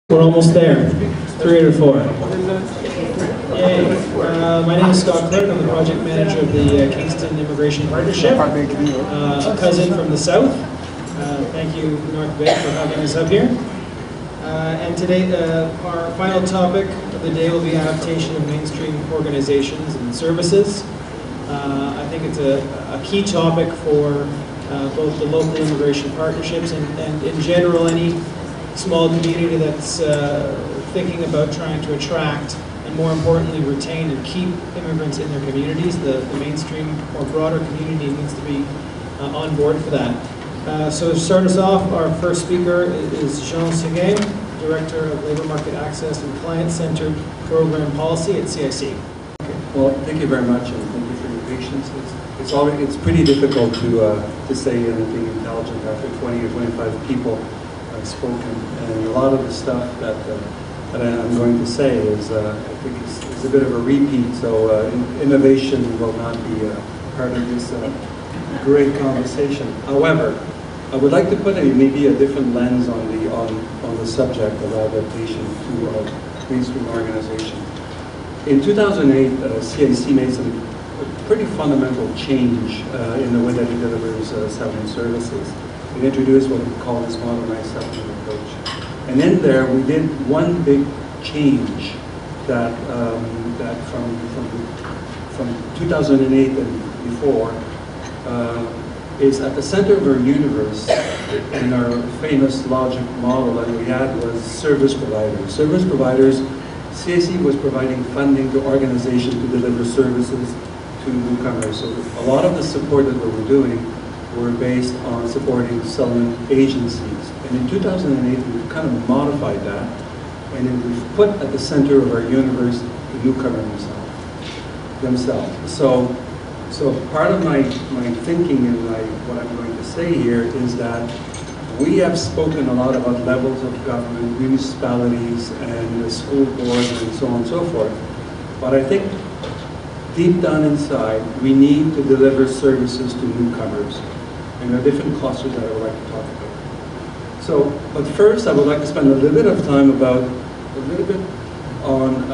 We're almost there. 3 or 4. Yay. My name is Scott Clark. I'm the project manager of the Kingston Immigration Partnership. A cousin from the south. Thank you, North Bay, for having us up here. And today, our final topic of the day will be adaptation of mainstream organizations and services. I think it's a key topic for both the local immigration partnerships and in general any small community that's thinking about trying to attract and more importantly retain and keep immigrants in their communities. The mainstream or broader community needs to be on board for that. So to start us off, our first speaker is Seguin, Director of Labour Market Access and Client-Centered Program Policy at CIC. Okay. Well, thank you very much and thank you for your patience. It's pretty difficult to say anything intelligent after 20 or 25 people spoken, and a lot of the stuff that I'm going to say is, I think, is a bit of a repeat. So innovation will not be part of this great conversation. However, I would like to put maybe a different lens on the subject of adaptation to mainstream organization. In 2008, CIC made some pretty fundamental change in the way that it delivers settlement services. We introduced what we call this modernized settlement approach. And in there, we did one big change that from 2008 and before is at the center of our universe, and our famous logic model that we had was service providers. Service providers, CIC was providing funding to organizations to deliver services to newcomers. So a lot of the support that we were doing were based on supporting settlement agencies. And in 2008, we kind of modified that, and then we've put at the center of our universe the newcomer themselves. So part of my thinking and what I'm going to say here is that we have spoken a lot about levels of government, municipalities, and the school boards, and so on and so forth. But I think deep down inside, we need to deliver services to newcomers. And there are different clusters that I would like to talk about. So, but first I would like to spend a little bit of time on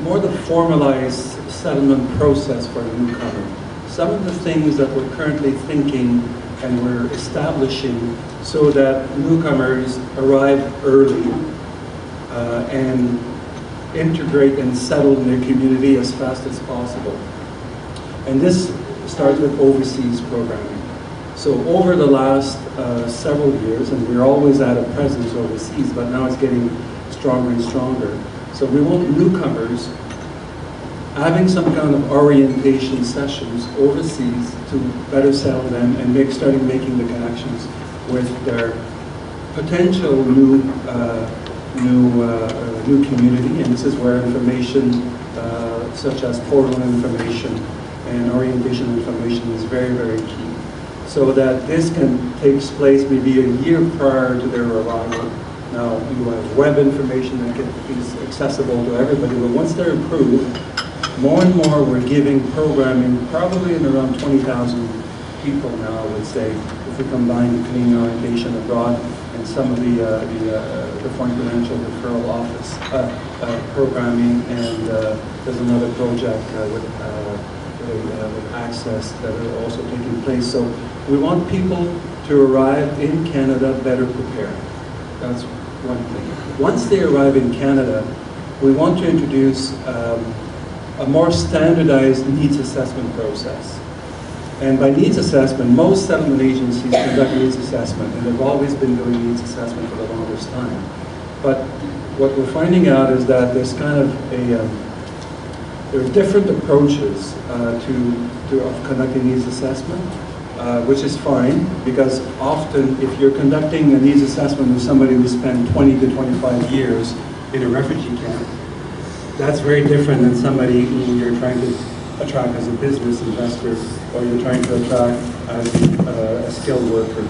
more the formalized settlement process for a newcomer. Some of the things that we're currently thinking and we're establishing so that newcomers arrive early and integrate and settle in their community as fast as possible. And this starts with overseas programming. So over the last several years, and we're always at a presence overseas, but now it's getting stronger and stronger. So we want newcomers having some kind of orientation sessions overseas to better settle them and starting making the connections with their potential new community. And this is where information such as portal information and orientation information is very, very key. So that this can take place maybe a year prior to their arrival. Now, you have web information that is accessible to everybody, but once they're approved, more and more we're giving programming probably in around 20,000 people now, I would say, if we combine between orientation abroad and some of the foreign credential referral office programming, and there's another project with access that are also taking place. So we want people to arrive in Canada better prepared. That's one thing. Once they arrive in Canada, we want to introduce a more standardized needs assessment process. And by needs assessment, most settlement agencies conduct needs assessment, and they've always been doing needs assessment for the longest time. But what we're finding out is that there's kind of there are different approaches of conducting needs assessment, which is fine, because often if you're conducting a needs assessment with somebody who spent 20 to 25 years in a refugee camp, that's very different than somebody who you're trying to attract as a business investor, or you're trying to attract as a skilled worker.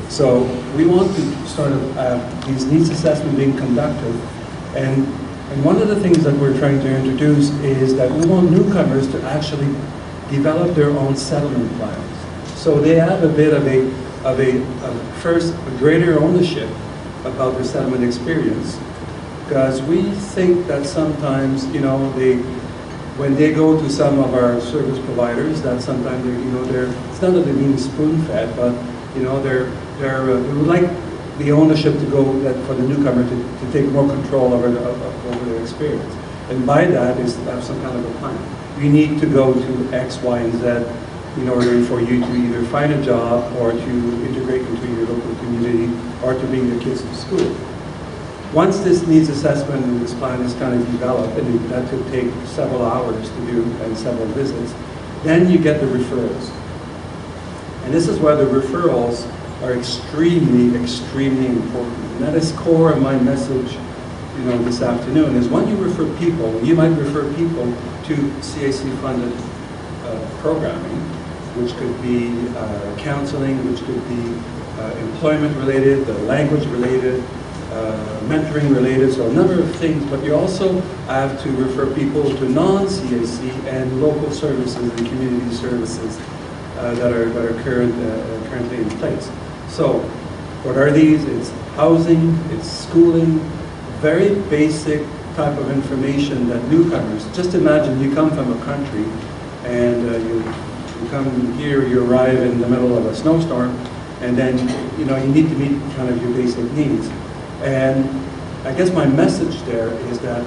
So we want to sort of have these needs assessments being conducted, and one of the things that we're trying to introduce is that we want newcomers to actually develop their own settlement plans. So they have a bit of first a greater ownership about resettlement experience, because we think that sometimes, you know, when they go to some of our service providers, that sometimes it's not that they're being spoon-fed, but you know, they would like the ownership to go for the newcomer to take more control over their experience. And by that is to have some kind of a plan. You need to go to X, Y, and Z in order for you to either find a job or to integrate into your local community or to bring your kids to school. Once this needs assessment and this plan is kind of developed, and that could take several hours to do and several visits, then you get the referrals. And this is why the referrals are extremely, extremely important. And that is core of my message, you know, this afternoon, is when you refer people, you might refer people to CAC-funded programming, which could be counseling, which could be employment-related, language-related, mentoring related, so a number of things, but you also have to refer people to non-CAC and local services and community services that are currently in place. So, what are these? It's housing, it's schooling, very basic type of information that newcomers, just imagine you come from a country and you come here, you arrive in the middle of a snowstorm, and then you need to meet kind of your basic needs. And I guess my message there is that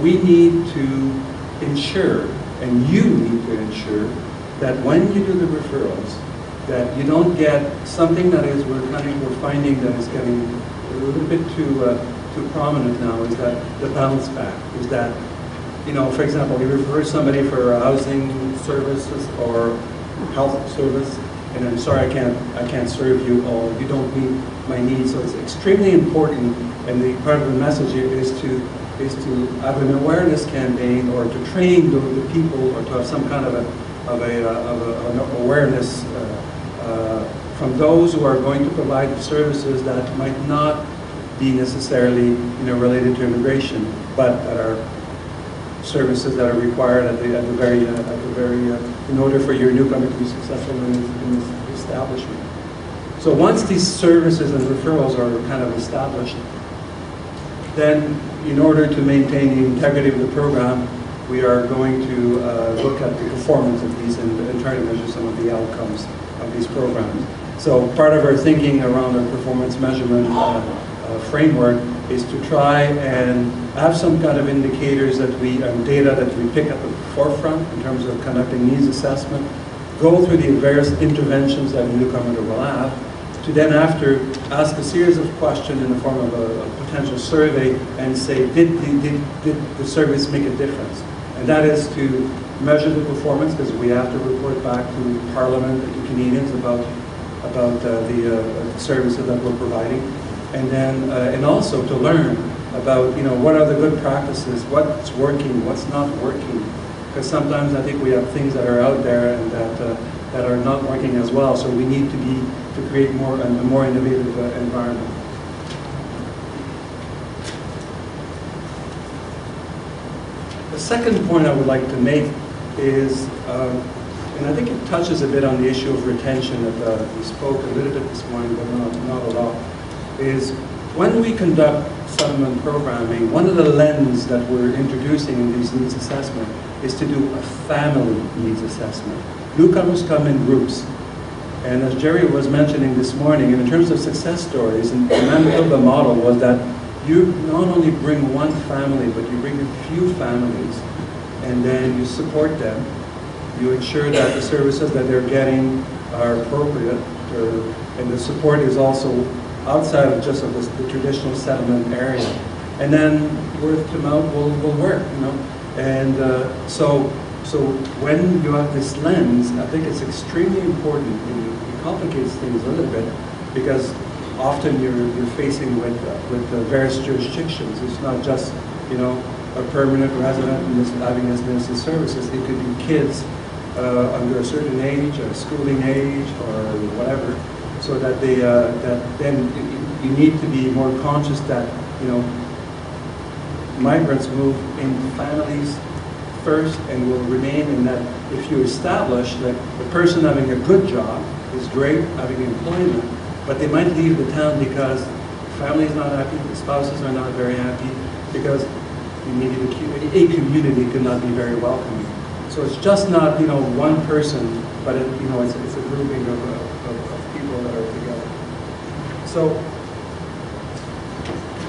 we need to ensure, and you need to ensure, that when you do the referrals, that you don't get something that is we're finding that is getting a little bit too prominent now, is that the bounce back, is that, you know, for example, you refer somebody for housing services or health service, and I'm sorry, I can't serve you, or you don't meet my needs. So it's extremely important, and the part of the message here is to have an awareness campaign, or to train the people, or to have some kind of an awareness from those who are going to provide the services that might not be necessarily related to immigration, but that are services that are required at the very in order for your newcomer to be successful in this establishment. So once these services and referrals are kind of established, then in order to maintain the integrity of the program, we are going to look at the performance of these and try to measure some of the outcomes of these programs. So part of our thinking around our performance measurement framework is to try and have some kind of indicators that data that we pick at the forefront in terms of conducting needs assessment, go through the various interventions that a newcomer will have, to then after ask a series of questions in the form of a potential survey and say, did the service make a difference? And that is to measure the performance, because we have to report back to Parliament and to Canadians about the services that we're providing. And then, and also to learn about, what are the good practices, what's working, what's not working. Because sometimes I think we have things that are out there and that are not working as well. So we need to create a more innovative environment. The second point I would like to make is, and I think it touches a bit on the issue of retention that we spoke a little bit this morning, but not a lot, is when we conduct settlement programming, one of the lenses that we're introducing in these needs assessment is to do a family needs assessment. Newcomers come in groups. And as Jerry was mentioning this morning, in terms of success stories, and the Manitoba model was that you not only bring one family, but you bring a few families, and then you support them. You ensure that the services that they're getting are appropriate, and the support is also outside of just the traditional settlement area. And then word to mouth will work, And so when you have this lens, I think it's extremely important. It complicates things a little bit, because often you're facing with various jurisdictions. It's not just a permanent resident and having residency services. It could be kids under a certain age, or schooling age, or whatever. So that then you need to be more conscious that migrants move in families first and will remain, and that if you establish that the person having a good job is great, having employment, but they might leave the town because family is not happy, the spouses are not very happy, because maybe a community could not be very welcoming. So it's just not, one person, but it's a grouping of people that are together. So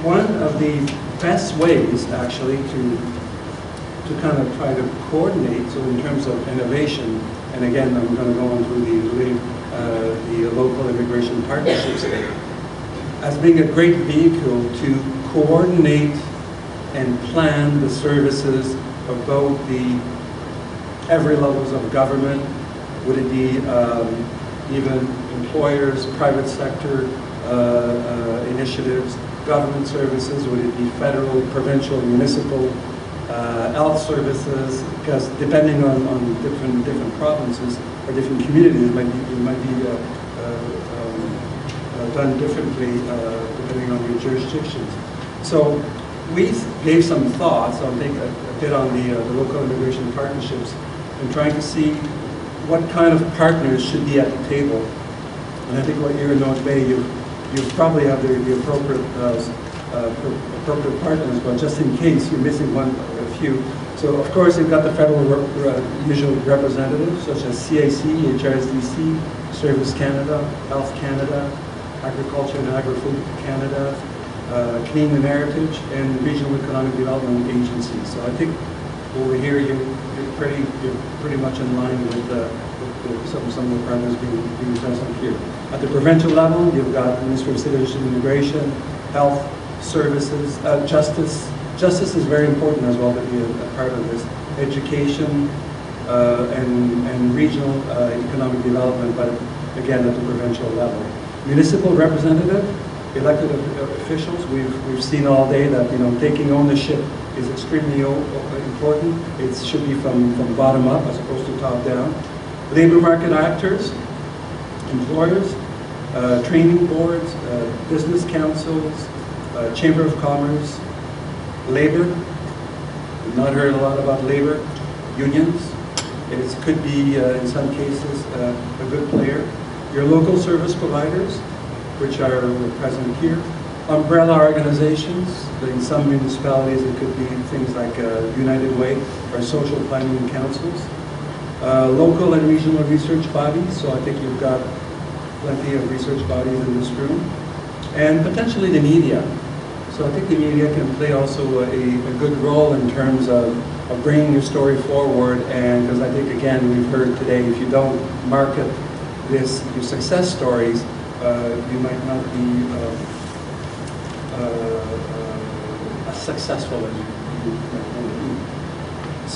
one of the best ways, actually, to kind of try to coordinate, so in terms of innovation, and again, I'm going to go on through the local immigration partnerships, as being a great vehicle to coordinate and plan the services of both every levels of government, would it be even employers, private sector initiatives, government services, would it be federal, provincial, municipal, health services, because depending on different provinces or different communities, it might be done differently depending on your jurisdictions. So we gave some thoughts. I'll take a bit on the local immigration partnerships and trying to see what kind of partners should be at the table. And I think what you're known today, you probably have the appropriate partners, but just in case you're missing a few. So of course you've got the federal usual representatives such as CAC, HRSDC, Service Canada, Health Canada, Agriculture and Agri-Food Canada, Canadian Heritage, and Regional Economic Development Agencies. So I think over here you're pretty much in line with some of the partners being present here. At the provincial level, you've got Ministry of Citizenship and Immigration, Health, Services, Justice. Justice is very important as well to be a part of this. Education and regional economic development, but again at the provincial level. Municipal representative, elected officials, we've seen all day that taking ownership is extremely important. It should be from bottom up as opposed to top down. Labor market actors, employers, training boards, business councils, Chamber of Commerce, labor. We've not heard a lot about labor. Unions. It could be, in some cases, a good player. Your local service providers, which are present here. Umbrella organizations. In some municipalities, it could be things like United Way or social planning councils. Local and regional research bodies. So I think you've got plenty of research bodies in this room. And potentially the media. So I think the media can play also a good role in terms of bringing your story forward, and because I think, again, we've heard today, if you don't market your success stories, you might not be as successful as you want to be.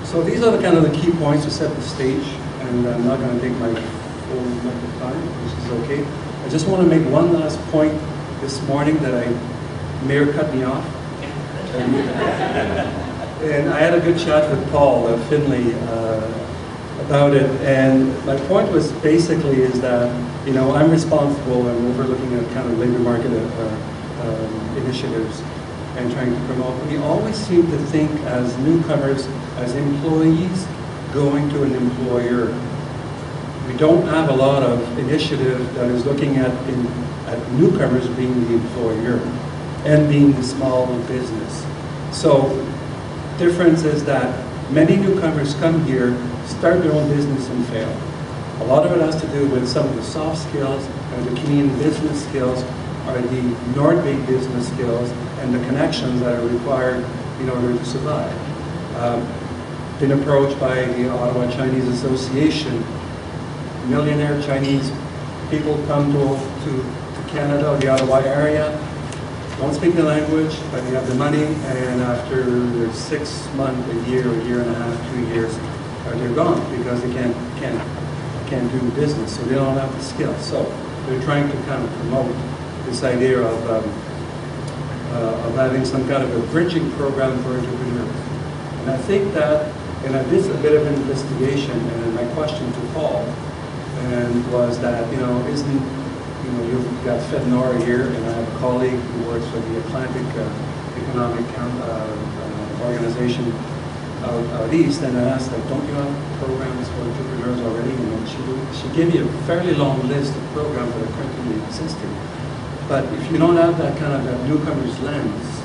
So these are the kind of the key points to set the stage, and I'm not going to take my full amount of time, which is okay. I just want to make one last point this morning that Mayor cut me off. And I had a good chat with Paul Finley about it, and my point was basically is that, I'm responsible and overlooking at kind of labor market initiatives and trying to promote. We always seem to think as newcomers, as employees, going to an employer. We don't have a lot of initiative that is looking at newcomers being the employer and being the small business. So difference is that many newcomers come here, start their own business and fail. A lot of it has to do with some of the soft skills and the Canadian business skills or the North Bay business skills and the connections that are required in order to survive. Been approached by the Ottawa Chinese Association. Millionaire Chinese people come to Canada or the Ottawa area, don't speak the language, but they have the money, and after 6 months, a year and a half, 2 years, they're gone because they can't do business, so they don't have the skills. So they're trying to kind of promote this idea of having some kind of a bridging program for entrepreneurs. And I think that, and I did a bit of investigation, and my question to Paul was that, you've got FedNora here, and I have a colleague who works for the Atlantic Economic Organization out east, and I asked, don't you have programs for entrepreneurs already? And she gave me a fairly long list of programs that are currently existing. But if you don't have that kind of that newcomer's lens,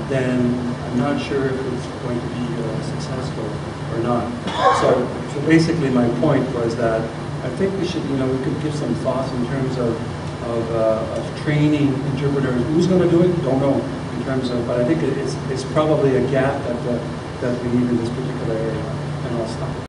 then I'm not sure if it's going to be successful or not. So basically my point was that I think we should, we could give some thoughts in terms of training interpreters. Who's going to do it? Don't know. In terms of, but I think it's probably a gap that we need in this particular area. And I'll stop.